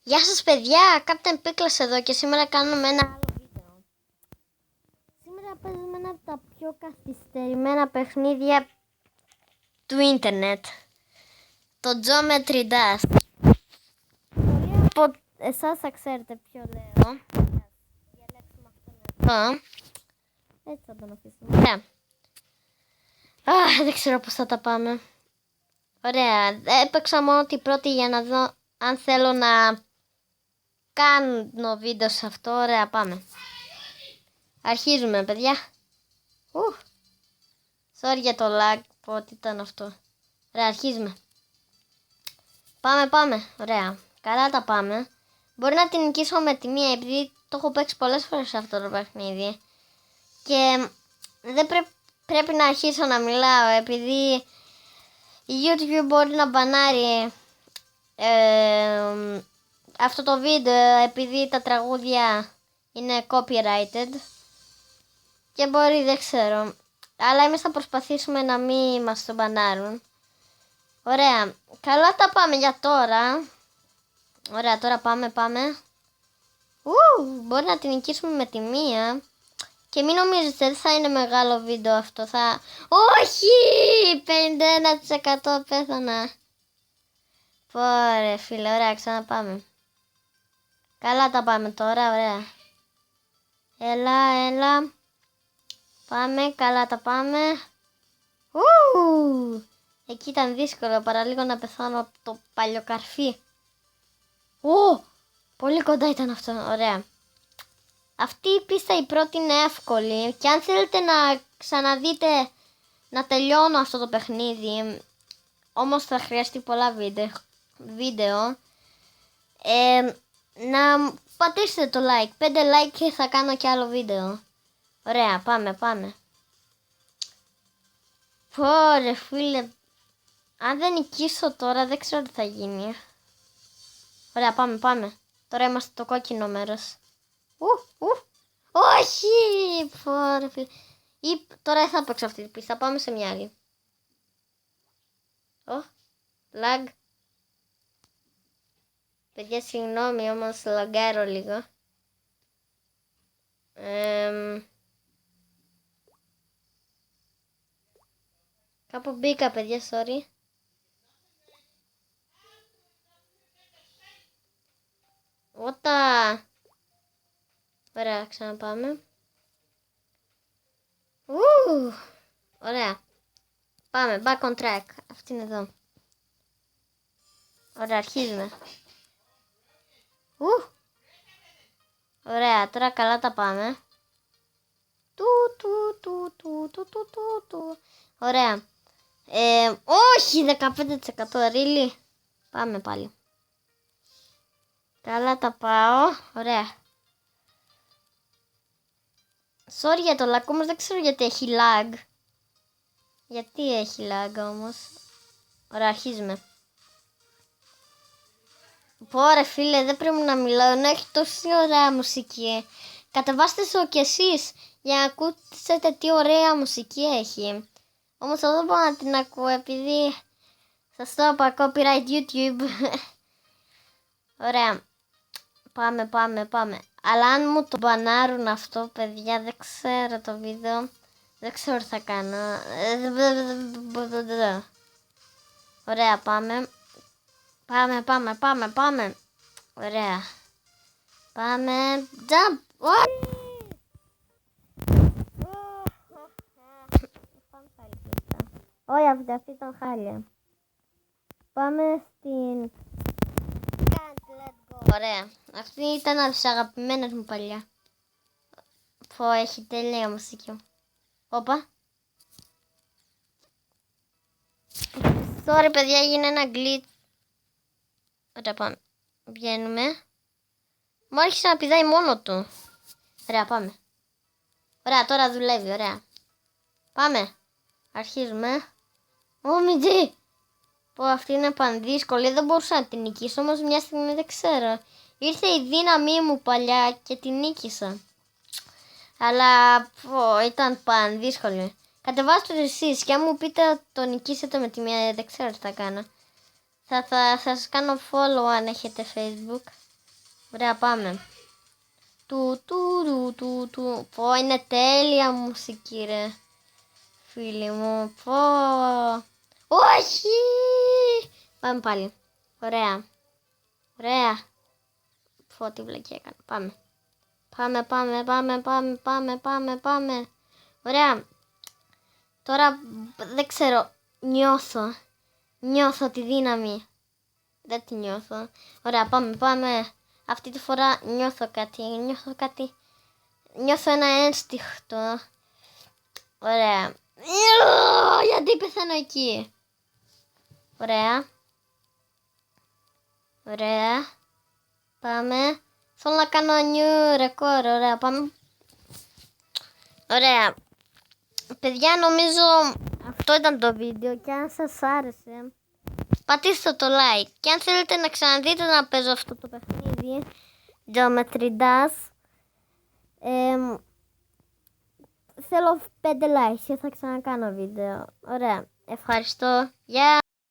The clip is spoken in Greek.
Γεια σας παιδιά, Captain Pickles εδώ και σήμερα κάνουμε ένα άλλο βίντεο. Σήμερα παίζουμε ένα από τα πιο καθυστερημένα παιχνίδια του ίντερνετ. Το Geometry Dash. Πολλοί από εσάς θα ξέρετε ποιο λέω. Διαλέξουμε αυτόν εδώ. Έτσι θα τον αφήσουμε. Ωραία. Δεν ξέρω πώς θα τα πάμε. Ωραία, έπαιξα μόνο την πρώτη για να δω αν θέλω να κάνω βίντεο σε αυτό. Ωραία, πάμε. Αρχίζουμε, παιδιά. Sorry για το lag, πότε ήταν αυτό. Ωραία, αρχίζουμε. Πάμε. Ωραία. Καλά τα πάμε. Μπορεί να την νικήσω με τη μία, επειδή το έχω παίξει πολλές φορές αυτό το παιχνίδι. Και δεν πρέπει να αρχίσω να μιλάω, επειδή η YouTube μπορεί να μπανάρει αυτό το βίντεο, επειδή τα τραγούδια είναι copyrighted. Και μπορεί, δεν ξέρω. Αλλά εμείς θα προσπαθήσουμε να μην μας το μπανάρουν. Ωραία. Καλά τα πάμε για τώρα. Ωραία, τώρα πάμε. Μπορεί να την νικήσουμε με τη μία. Και μην νομίζετε, δεν θα είναι μεγάλο βίντεο αυτό. Όχι! 51% πέθανα. Πόρε φίλε, ωραία, ξαναπάμε. Καλά τα πάμε τώρα, ωραία. Έλα. Πάμε, καλά τα πάμε. Εκεί ήταν δύσκολο, παραλίγο να πεθάνω από το παλιοκαρφί. Πολύ κοντά ήταν αυτό, ωραία. Αυτή η πίστα η πρώτη είναι εύκολη και αν θέλετε να ξαναδείτε να τελειώνω αυτό το παιχνίδι, όμως θα χρειαστεί πολλά βίντεο, να πατήσετε το like, 5 like και θα κάνω και άλλο βίντεο. Ωραία, πάμε. Πόρε φίλε, αν δεν νικήσω τώρα δεν ξέρω τι θα γίνει. Ωραία, πάμε. Τώρα είμαστε το κόκκινο μέρος. Όχι! Πόρε φίλε. Ή τώρα θα παίξω αυτή την πίστα, πάμε σε μια άλλη. Lag. Παιδιά, συγγνώμη, όμως λαγκάρω λίγο. Κάπου μπήκα, παιδιά, sorry. Ωραία, ξαναπάμε. Ωραία. Πάμε, back on track. Αυτή είναι εδώ. Ωραία, αρχίζουμε. Ωραία, τώρα καλά τα πάμε. Ωραία. Όχι, 15%, really. Πάμε πάλι. Καλά τα πάω, ωραία. Sorry για το lag, όμως δεν ξέρω γιατί έχει lag. Γιατί έχει lag όμως. Ωραία, αρχίζουμε. Πόρε φίλε, δεν πρέπει να μιλάω, να έχει τόση ωραία μουσική. Κατεβάστε το κι εσείς για να ακούσετε τι ωραία μουσική έχει. Όμως εγώ δεν μπορώ να την ακούω επειδή σας το είπα, copyright YouTube. Ωραία. Πάμε. Αλλά αν μου το μπανάρουν αυτό, παιδιά, δεν ξέρω το βίντεο. Δεν ξέρω τι θα κάνω. Ωραία, πάμε. Ωραία. Πάμε. Jump. Όχι, αυτή ήταν χάλια. Πάμε στην... Ωραία. Αυτή ήταν από τις αγαπημένες μου παλιά. Έχει τέλεια μουσική. Όπα. Sorry παιδιά, έγινε ένα glitch. Ωραία, πάμε. Βγαίνουμε. Μου άρχισε να πηδάει μόνο του. Ωραία, πάμε. Ωραία, τώρα δουλεύει, ωραία. Πάμε. Αρχίζουμε. Μιτζή. Αυτή είναι πανδύσκολη, δεν μπορούσα να την νικήσω, όμως μια στιγμή δεν ξέρω. Ήρθε η δύναμή μου παλιά και την νίκησα. Αλλά ήταν πανδύσκολη. Κατεβάστε το εσείς και αν μου πείτε το νικήσετε με τη μία, δεν ξέρω τι θα κάνω. Θα σας κάνω follow αν έχετε Facebook. Ωραία, πάμε. Του. Πω, είναι τέλεια μουσική, ρε. Φίλοι μου, πω. Όχι! Πάμε πάλι. Ωραία. Ωραία. Πω, τι βλακή έκανα. Πάμε. Ωραία. Τώρα δεν ξέρω. Νιώθω τη δύναμη. Δεν τη νιώθω. Ωραία, πάμε. Αυτή τη φορά νιώθω κάτι. Νιώθω ένα ένστικτο. Ωραία. Γιατί πεθαίνω εκεί. Ωραία. Πάμε. Θέλω να κάνω new record. Ωραία, πάμε. Ωραία. Παιδιά, νομίζω αυτό ήταν το βίντεο και αν σας άρεσε πατήστε το like. Και αν θέλετε να ξαναδείτε να παίζω αυτό το παιχνίδι Geometry Dash, θέλω 5 likes και θα ξανακάνω βίντεο. Ωραία. Ευχαριστώ. Γεια.